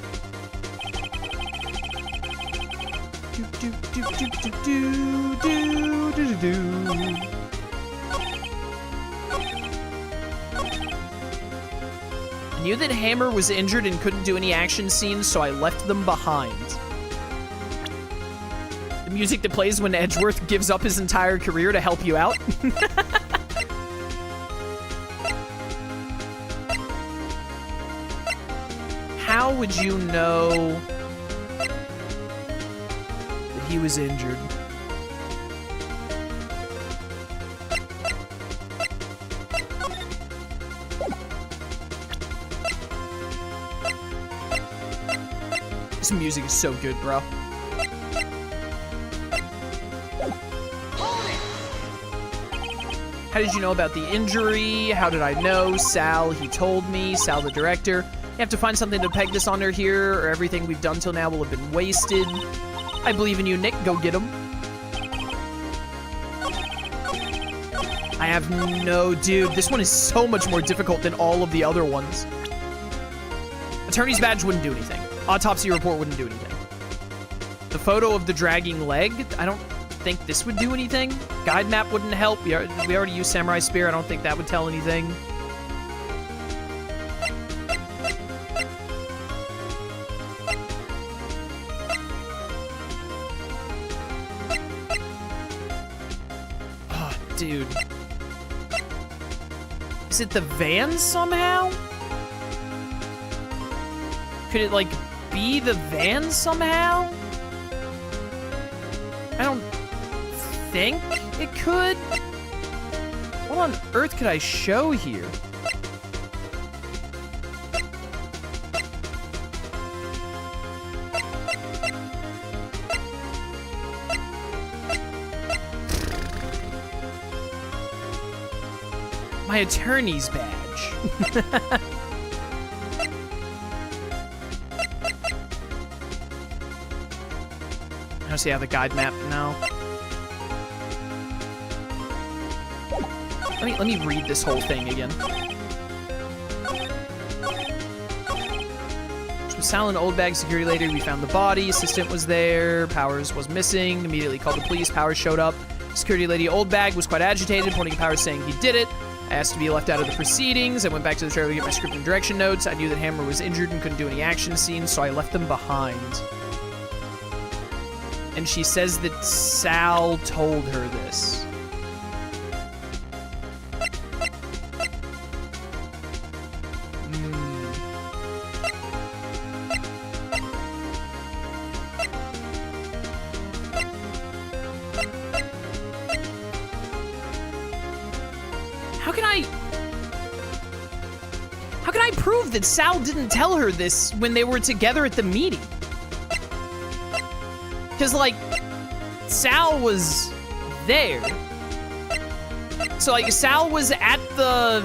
I knew that Hammer was injured and couldn't do any action scenes, so I left them behind. The music that plays when Edgeworth gives up his entire career to help you out. How would you know that he was injured? This music is so good, bro. How did you know about the injury? How did I know? Sal, he told me. Sal, the director. You have to find something to peg this honor here, or everything we've done till now will have been wasted. I believe in you, Nick. Go get him. I have no... Dude, this one is so much more difficult than all of the other ones. Attorney's badge wouldn't do anything. Autopsy report wouldn't do anything. The photo of the dragging leg, I don't think this would do anything. Guide map wouldn't help. We already used Samurai Spear. I don't think that would tell anything. Oh, dude. Is it the van somehow? Could it, like, be the van somehow? I don't think it could. What on earth could I show here? My attorney's badge. I don't see how the guide map now. Let me read this whole thing again. So Sal and Old Bag security lady, we found the body. Assistant was there. Powers was missing. Immediately called the police. Powers showed up. Security lady Old Bag was quite agitated, pointing at Powers saying he did it. I asked to be left out of the proceedings. I went back to the trailer to get my script and direction notes. I knew that Hammer was injured and couldn't do any action scenes, so I left them behind. And she says that Sal told her this. How can I prove that Sal didn't tell her this when they were together at the meeting? Because, like, Sal was there. So, like, Sal was at the...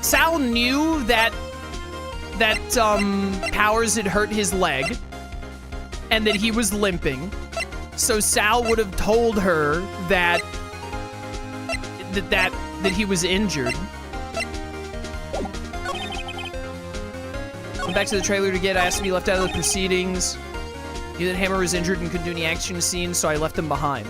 Sal knew that Powers had hurt his leg and that he was limping. So Sal would have told her that he was injured. Went back to the trailer to get asked to be left out of the proceedings. Knew that Hammer was injured and couldn't do any action scenes, so I left him behind.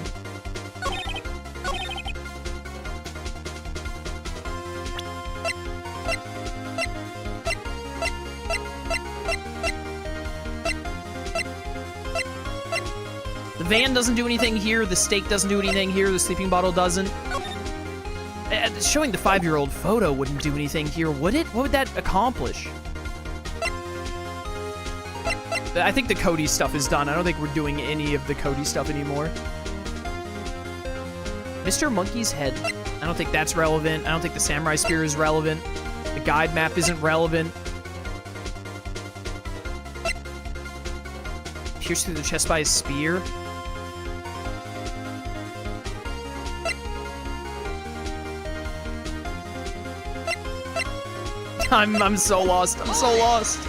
The van doesn't do anything here. The steak doesn't do anything here. The sleeping bottle doesn't. Showing the 5-year-old photo wouldn't do anything here, would it? What would that accomplish? I think the Cody stuff is done. I don't think we're doing any of the Cody stuff anymore. Mr. Monkey's head. I don't think that's relevant. I don't think the samurai spear is relevant. The guide map isn't relevant. Pierced through the chest by a spear. I'm so lost. I'm so lost.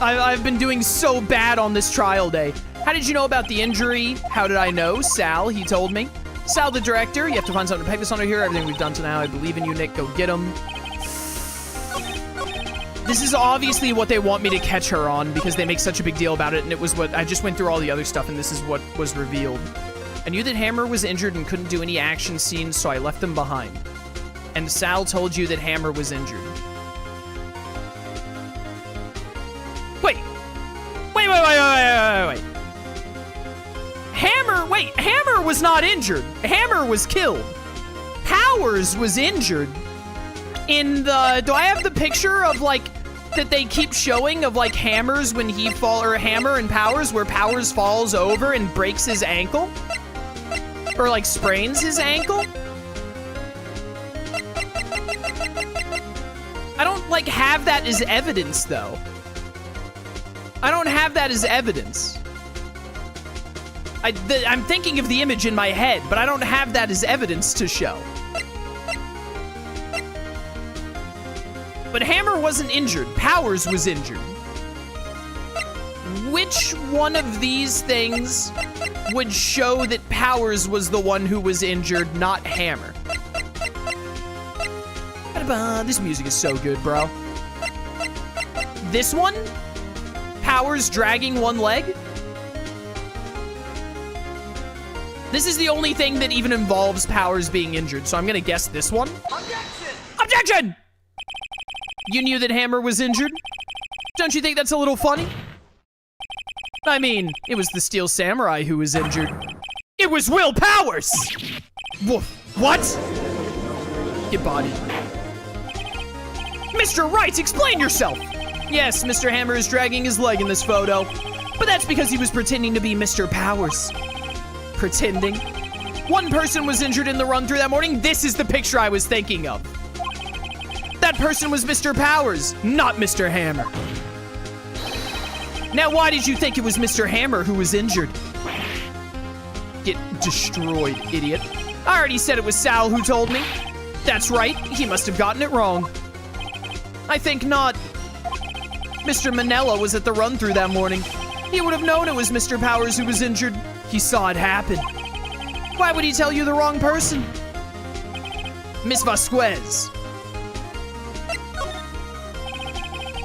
I've been doing so bad on this trial day. How did you know about the injury? How did I know? Sal, he told me. Sal, the director. You have to find something to peg this under here. Everything we've done to now. I believe in you, Nick. Go get him. This is obviously what they want me to catch her on because they make such a big deal about it, and it was what... I just went through all the other stuff, and this is what was revealed. I knew that Hammer was injured and couldn't do any action scenes, so I left them behind. And Sal told you that Hammer was injured. Wait. Hammer was not injured. Hammer was killed. Powers was injured in the... Do I have the picture of, like, that they keep showing of, like, Hammers when he or Hammer and Powers, where Powers falls over and breaks his ankle? Or, like, sprains his ankle? I don't, like, have that as evidence, though. I don't have that as evidence. I'm thinking of the image in my head, but I don't have that as evidence to show. But Hammer wasn't injured. Powers was injured. Which one of these things would show that Powers was the one who was injured, not Hammer? This music is so good, bro. This one? Powers dragging one leg? This is the only thing that even involves Powers being injured, so I'm gonna guess this one. Objection! Objection! You knew that Hammer was injured? Don't you think that's a little funny? I mean, it was the Steel Samurai who was injured. It was Will Powers! What? Get bodied. Mr. Wright, explain yourself! Yes, Mr. Hammer is dragging his leg in this photo, but that's because he was pretending to be Mr. Powers. Pretending? One person was injured in the run-through that morning. This is the picture I was thinking of. That person was Mr. Powers, not Mr. Hammer. Now, why did you think it was Mr. Hammer who was injured? Get destroyed, idiot. I already said it was Sal who told me. That's right, he must have gotten it wrong. I think not. Mr. Manella was at the run-through that morning. He would have known it was Mr. Powers who was injured. He saw it happen. Why would he tell you the wrong person? Miss Vasquez.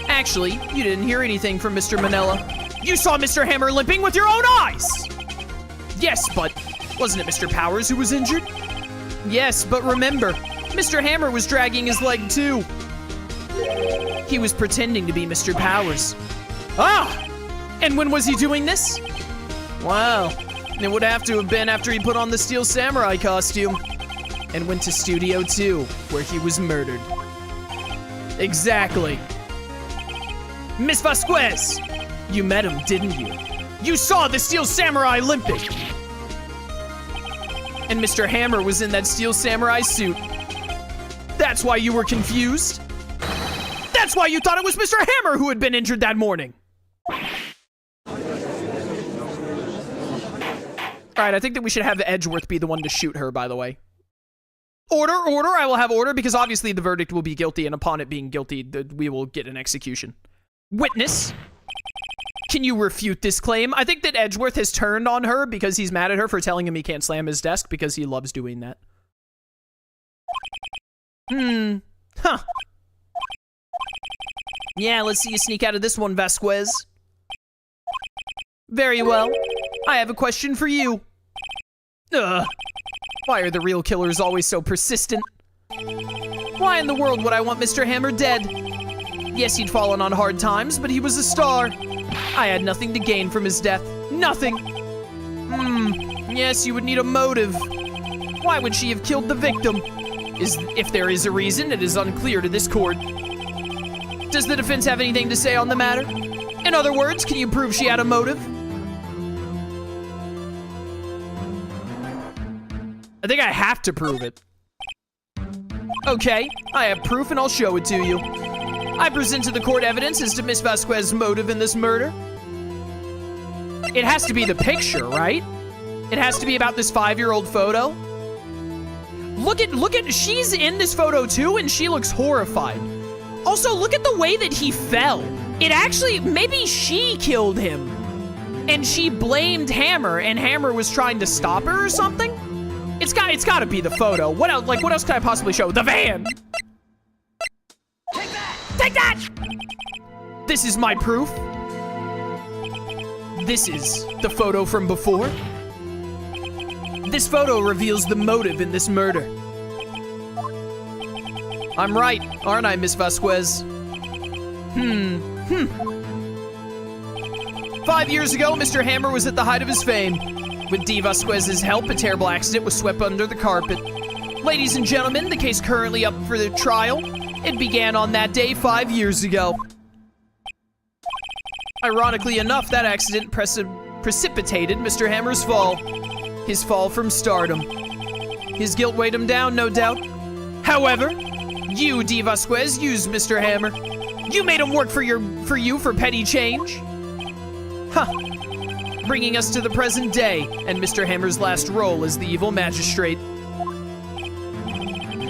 Actually, you didn't hear anything from Mr. Manella. You saw Mr. Hammer limping with your own eyes! Yes, but wasn't it Mr. Powers who was injured? Yes, but remember, Mr. Hammer was dragging his leg too. He was pretending to be Mr. Powers. Ah! And when was he doing this? Wow, it would have to have been after he put on the Steel Samurai costume and went to Studio 2, where he was murdered. Exactly. Miss Vasquez! You met him, didn't you? You saw the Steel Samurai limping! And Mr. Hammer was in that Steel Samurai suit. That's why you were confused? That's why you thought it was Mr. Hammer who had been injured that morning! Alright, I think that we should have Edgeworth be the one to shoot her, by the way. Order, order, I will have order, because obviously the verdict will be guilty, and upon it being guilty, we will get an execution. Witness, can you refute this claim? I think that Edgeworth has turned on her because he's mad at her for telling him he can't slam his desk because he loves doing that. Huh. Yeah, let's see you sneak out of this one, Vasquez. Very well. I have a question for you. Why are the real killers always so persistent? Why in the world would I want Mr. Hammer dead? Yes, he'd fallen on hard times, but he was a star. I had nothing to gain from his death. Nothing. Yes, you would need a motive. Why would she have killed the victim? If there is a reason, it is unclear to this court. Does the defense have anything to say on the matter? In other words, can you prove she had a motive? I think I have to prove it. Okay, I have proof and I'll show it to you. I present to the court evidence as to Miss Vasquez's motive in this murder. It has to be the picture, right? It has to be about this 5-year-old photo. Look at, she's in this photo too and she looks horrified. Also, look at the way that he fell. It actually, maybe she killed him. And she blamed Hammer and Hammer was trying to stop her or something? It's got to be the photo. What else, what else can I possibly show? The van! Take that! Take that! This is my proof. This is the photo from before. This photo reveals the motive in this murder. I'm right, aren't I, Miss Vasquez? 5 years ago, Mr. Hammer was at the height of his fame. With Dee Vasquez's help, a terrible accident was swept under the carpet. Ladies and gentlemen, the case currently up for the trial. It began on that day 5 years ago. Ironically enough, that accident precipitated Mr. Hammer's fall. His fall from stardom. His guilt weighed him down, no doubt. However, you, Dee Vasquez, used Mr. Hammer. You made him work for you for petty change. Huh. Bringing us to the present day, and Mr. Hammer's last role as the evil magistrate.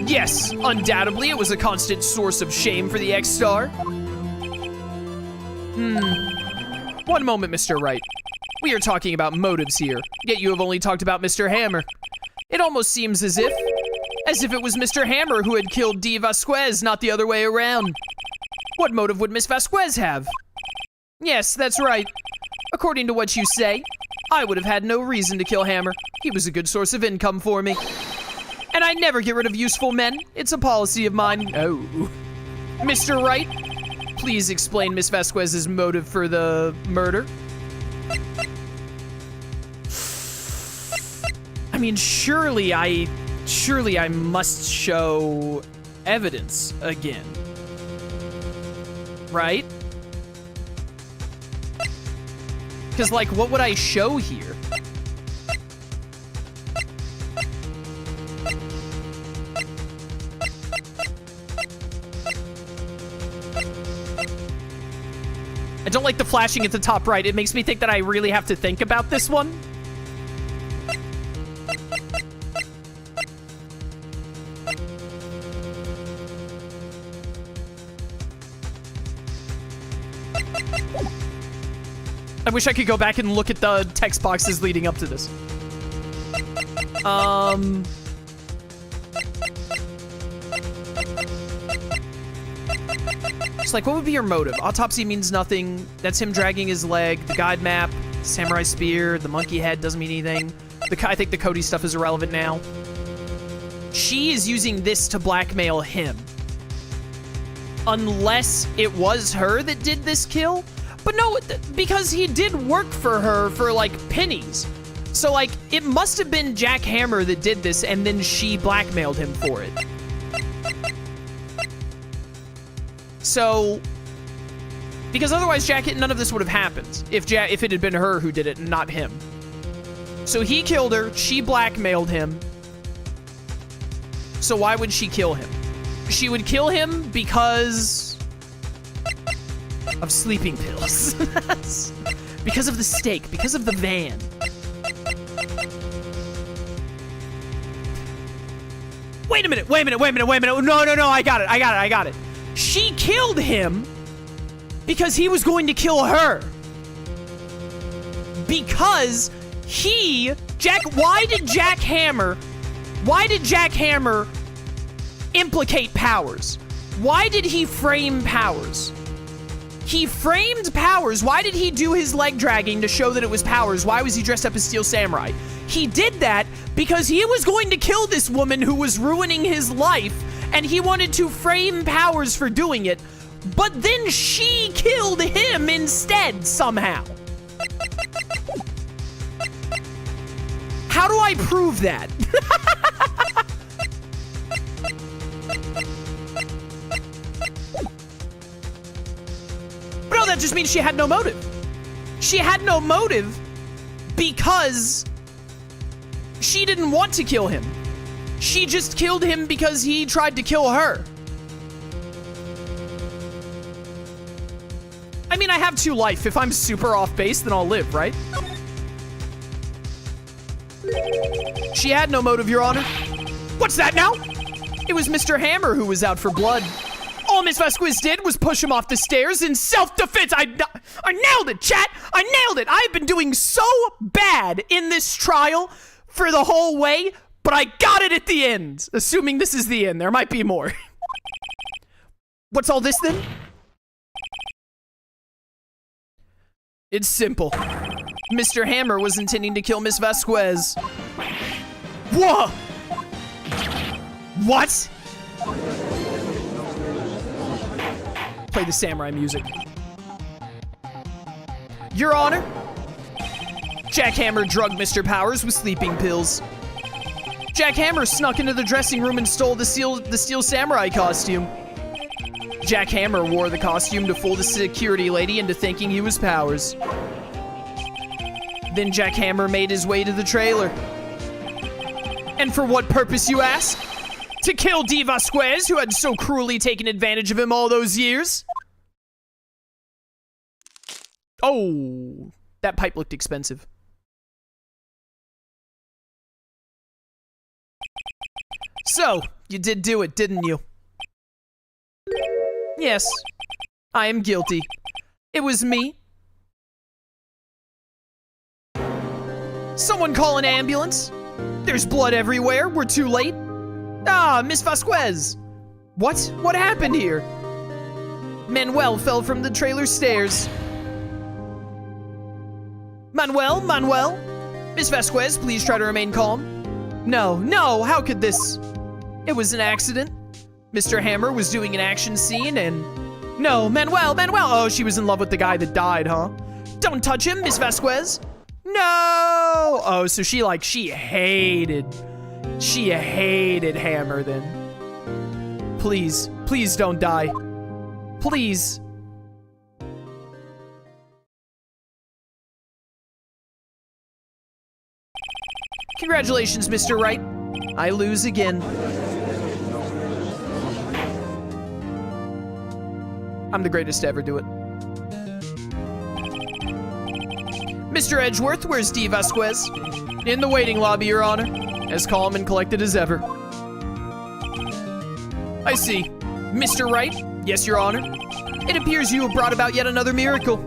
Yes, undoubtedly it was a constant source of shame for the ex-star. One moment, Mr. Wright. We are talking about motives here, yet you have only talked about Mr. Hammer. It almost seems as if it was Mr. Hammer who had killed Dee Vasquez, not the other way around. What motive would Miss Vasquez have? Yes, that's right. According to what you say, I would have had no reason to kill Hammer. He was a good source of income for me. And I never get rid of useful men. It's a policy of mine. Oh. Mr. Wright, please explain Miss Vasquez's motive for the murder. I mean, surely I must show evidence again. Right? Because, like, what would I show here? I don't like the flashing at the top right. It makes me think that I really have to think about this one. I wish I could go back and look at the text boxes leading up to this. It's like, what would be your motive? Autopsy means nothing. That's him dragging his leg. The guide map, samurai spear, the monkey head doesn't mean anything. I think the Cody stuff is irrelevant now. She is using this to blackmail him. Unless it was her that did this kill. But no, because he did work for her for, like, pennies. So, like, it must have been Jack Hammer that did this, and then she blackmailed him for it. So, because otherwise none of this would have happened if it had been her who did it and not him. So he killed her, she blackmailed him. So why would she kill him? She would kill him because of sleeping pills. Because of the steak, because of the van. Wait a minute. No, I got it. She killed him because he was going to kill her. Because why did Jack Hammer implicate Powers? Why did he frame Powers? He framed Powers. Why did he do his leg dragging to show that it was Powers? Why was he dressed up as Steel Samurai? He did that because he was going to kill this woman who was ruining his life, and he wanted to frame Powers for doing it, but then she killed him instead somehow. How do I prove that? But no, that just means she had no motive. She had no motive because she didn't want to kill him. She just killed him because he tried to kill her. I mean, I have 2 life. If I'm super off base, then I'll live, right? She had no motive, Your Honor. What's that now? It was Mr. Hammer who was out for blood. All Miss Vasquez did was push him off the stairs in self-defense. I nailed it, chat. I nailed it. I've been doing so bad in this trial for the whole way, but I got it at the end. Assuming this is the end. There might be more. What's all this then? It's simple. Mr. Hammer was intending to kill Miss Vasquez. Whoa! What? Play the samurai music. Your Honor, Jack Hammer drugged Mr. Powers with sleeping pills. Jack Hammer snuck into the dressing room and stole the Steel Samurai costume. Jack Hammer wore the costume to fool the security lady into thinking he was Powers. Then Jack Hammer made his way to the trailer. And for what purpose, you ask? To kill Dee Vasquez, who had so cruelly taken advantage of him all those years? Oh, that pipe looked expensive. So, you did do it, didn't you? Yes, I am guilty. It was me. Someone call an ambulance. There's blood everywhere. We're too late. Ah, Miss Vasquez. What? What happened here? Manuel fell from the trailer stairs. Manuel? Miss Vasquez, please try to remain calm. No, how could this? It was an accident. Mr. Hammer was doing an action scene and... No, Manuel! Oh, she was in love with the guy that died, huh? Don't touch him, Miss Vasquez. No! Oh, so she hated Hammer then. Please don't die. Please. Congratulations, Mr. Wright. I lose again. I'm the greatest to ever do it. Mr. Edgeworth, where's Dee Vasquez? In the waiting lobby, Your Honor. As calm and collected as ever. I see. Mr. Wright? Yes, Your Honor. It appears you have brought about yet another miracle.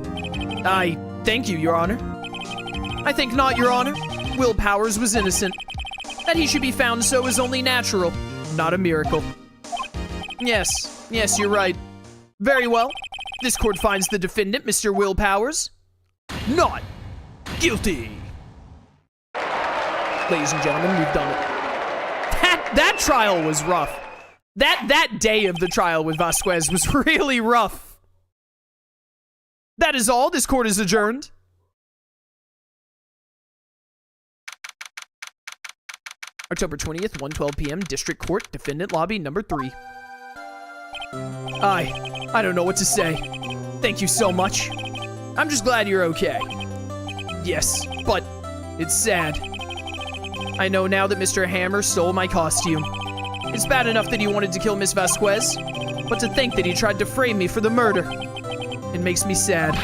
I Thank you, Your Honor. I think not, Your Honor. Will Powers was innocent. That he should be found so is only natural, not a miracle. Yes, you're right. Very well. This court finds the defendant, Mr. Will Powers, not guilty. Ladies and gentlemen, we've done it. That trial was rough. That day of the trial with Vasquez was really rough. That is all. This court is adjourned. October 20th, 1:12 p.m., District Court, Defendant Lobby, number 3. I don't know what to say. Thank you so much. I'm just glad you're okay. Yes, but it's sad. I know now that Mr. Hammer stole my costume. It's bad enough that he wanted to kill Miss Vasquez, but to think that he tried to frame me for the murder. It makes me sad.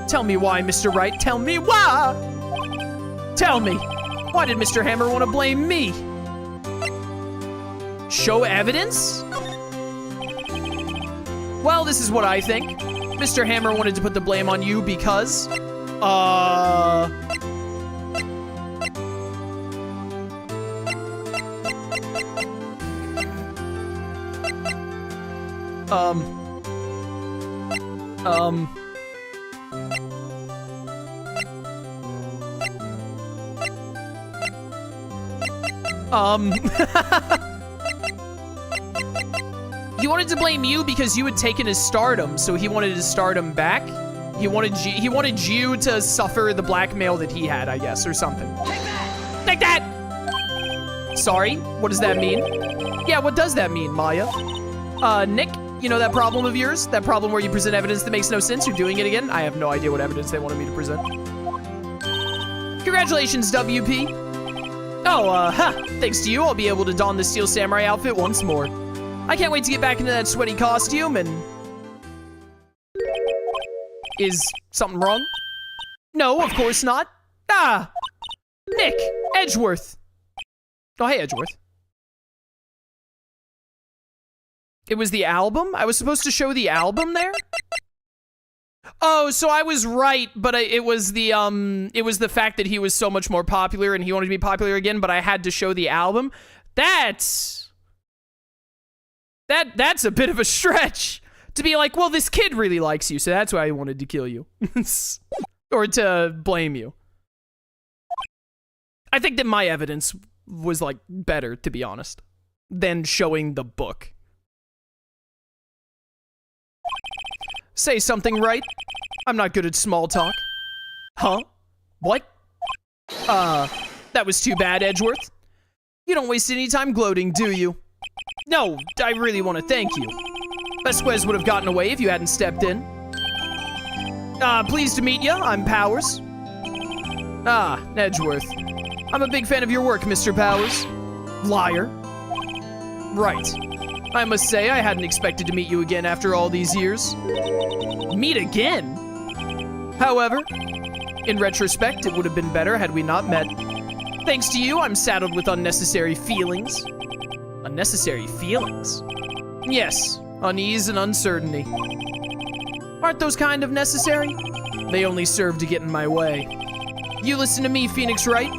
Tell me why, Mr. Wright. Tell me why! Tell me! Why did Mr. Hammer want to blame me? Show evidence? Well, this is what I think. Mr. Hammer wanted to put the blame on you because... He wanted to blame you because you had taken his stardom, so he wanted his stardom back. He wanted you to suffer the blackmail that he had, I guess, or something. Take that! Take that! Sorry, what does that mean? Yeah, what does that mean, Maya? Nick, you know that problem of yours? That problem where you present evidence that makes no sense? You're doing it again? I have no idea what evidence they wanted me to present. Congratulations, WP. Oh, thanks to you, I'll be able to don the Steel Samurai outfit once more. I can't wait to get back into that sweaty costume and... Is something wrong? No, of course not. Ah! Nick! Edgeworth! Oh, hey, Edgeworth. It was the album? I was supposed to show the album there? Oh, so I was right, but it was the fact that he was so much more popular and he wanted to be popular again, but I had to show the album. That's a bit of a stretch to be like, well, this kid really likes you, so that's why he wanted to kill you. Or to blame you. I think that my evidence was, like, better, to be honest, than showing the book. Say something, right? I'm not good at small talk. Huh? What? That was too bad, Edgeworth. You don't waste any time gloating, do you? No, I really want to thank you. Vasquez would have gotten away if you hadn't stepped in. Pleased to meet you. I'm Powers. Edgeworth. I'm a big fan of your work, Mr. Powers. Liar. Right. I must say, I hadn't expected to meet you again after all these years. Meet again? However, in retrospect, it would have been better had we not met. Thanks to you, I'm saddled with unnecessary feelings. Unnecessary feelings? Yes, unease and uncertainty. Aren't those kind of necessary? They only serve to get in my way. You listen to me, Phoenix Wright.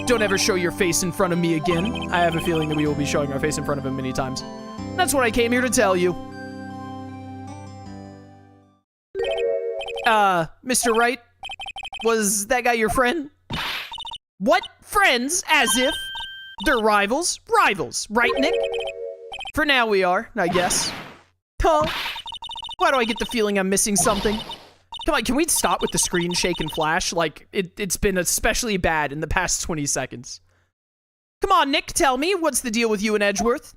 Don't ever show your face in front of me again. I have a feeling that we will be showing our face in front of him many times. That's what I came here to tell you. Mr. Wright? Was that guy your friend? What? Friends? As if? They're rivals? Rivals, right, Nick? For now we are, I guess. Huh? Why do I get the feeling I'm missing something? Come on, can we stop with the screen shake and flash? Like, it's been especially bad in the past 20 seconds. Come on, Nick, tell me, what's the deal with you and Edgeworth?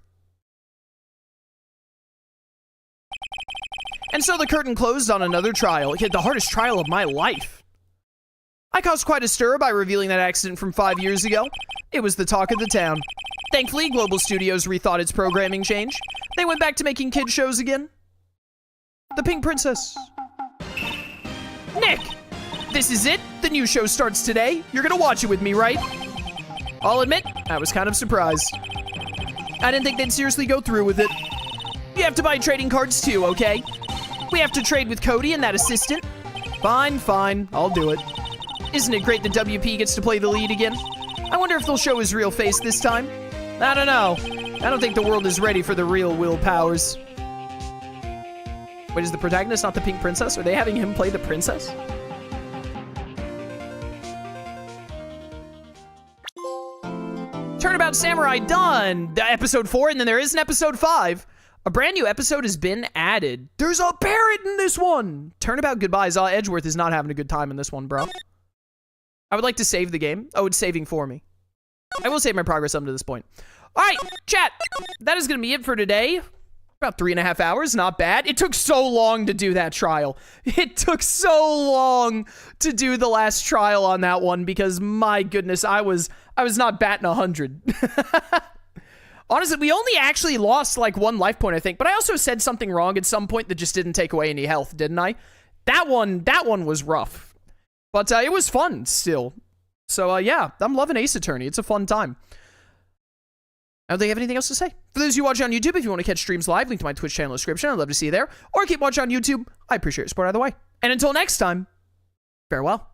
And so the curtain closed on another trial. It hit the hardest trial of my life. I caused quite a stir by revealing that accident from 5 years ago. It was the talk of the town. Thankfully, Global Studios rethought its programming change. They went back to making kid shows again. The Pink Princess. Nick! This is it. The new show starts today. You're gonna watch it with me, right? I'll admit, I was kind of surprised. I didn't think they'd seriously go through with it. You have to buy trading cards too, okay? We have to trade with Cody and that assistant. Fine, fine. I'll do it. Isn't it great that WP gets to play the lead again? I wonder if they'll show his real face this time. I don't know. I don't think the world is ready for the real Will Powers. Wait, is the protagonist not the pink princess? Are they having him play the princess? Turnabout Samurai done. Episode 4, and then there is an episode 5. A brand new episode has been added. There's a parrot in this one. Turnabout goodbyes. Edgeworth is not having a good time in this one, bro. I would like to save the game. Oh, it's saving for me. I will save my progress up to this point. All right, chat. That is going to be it for today. About 3.5 hours. Not bad. It took so long to do that trial. It took so long to do the last trial on that one because, my goodness, I was not batting 100. Honestly, we only actually lost like 1 life point, I think. But I also said something wrong at some point that just didn't take away any health, didn't I? That one was rough. But it was fun still. So yeah, I'm loving Ace Attorney. It's a fun time. I don't think I have anything else to say. For those of you watching on YouTube, if you want to catch streams live, link to my Twitch channel description. I'd love to see you there. Or keep watching on YouTube. I appreciate your support either way. And until next time, farewell.